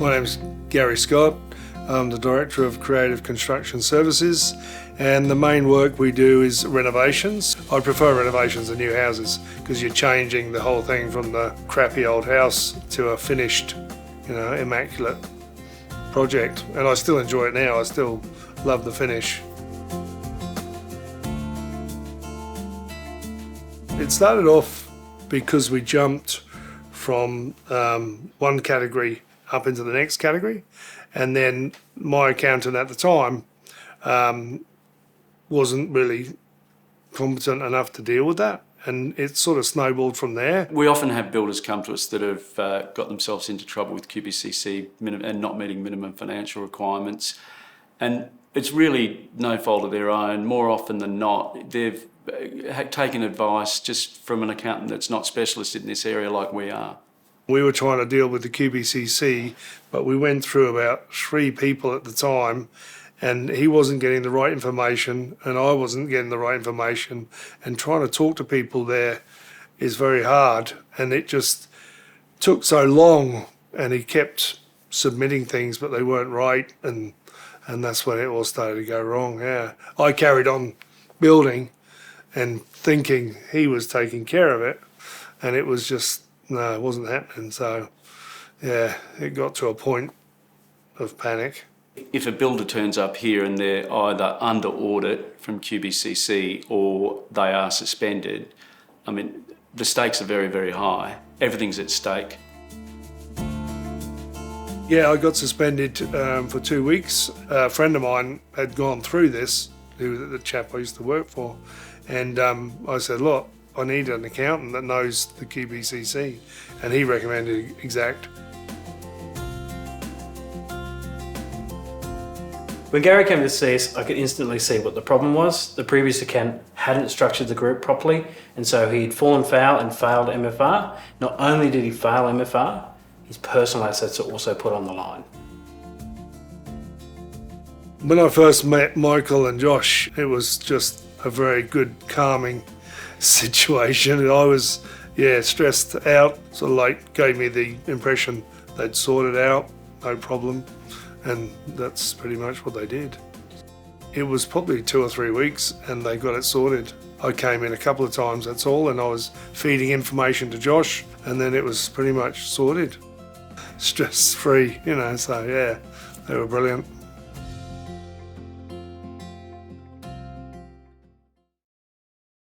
My name's Gary Scott. I'm the Director of Creative Construction Services, and the main work we do is renovations. I prefer renovations of new houses because you're changing the whole thing from the crappy old house to a finished, immaculate project. And I still enjoy it now. I still love the finish. It started off because we jumped from one category up into the next category, and then my accountant at the time wasn't really competent enough to deal with that, and it sort of snowballed from there. We often have builders come to us that have got themselves into trouble with QBCC and not meeting minimum financial requirements, and it's really no fault of their own. More often than not, they've taken advice just from an accountant that's not specialist in this area like we are. We were trying to deal with the QBCC, but we went through about 3 people at the time, and he wasn't getting the right information and I wasn't getting the right information, and trying to talk to people there is very hard, and it just took so long, and he kept submitting things but they weren't right, and that's when it all started to go wrong. Yeah, I carried on building and thinking he was taking care of it, and it was just, no, it wasn't happening. So yeah, it got to a point of panic. If a builder turns up here and they're either under audit from QBCC or they are suspended, I mean, the stakes are very, very high. Everything's at stake. Yeah, I got suspended for 2 weeks. A friend of mine had gone through this, who was the chap I used to work for, and I said, look, I need an accountant that knows the QBCC, and he recommended Xact. When Gary came to see us, I could instantly see what the problem was. The previous accountant hadn't structured the group properly, and so he'd fallen foul and failed MFR. Not only did he fail MFR, his personal assets are also put on the line. When I first met Michael and Josh, it was just a very good, calming situation. I was, stressed out, sort of like gave me the impression they'd sorted out, no problem. And that's pretty much what they did. It was probably 2 or 3 weeks and they got it sorted. I came in a couple of times, that's all, and I was feeding information to Josh, and then it was pretty much sorted. Stress-free, so yeah, they were brilliant.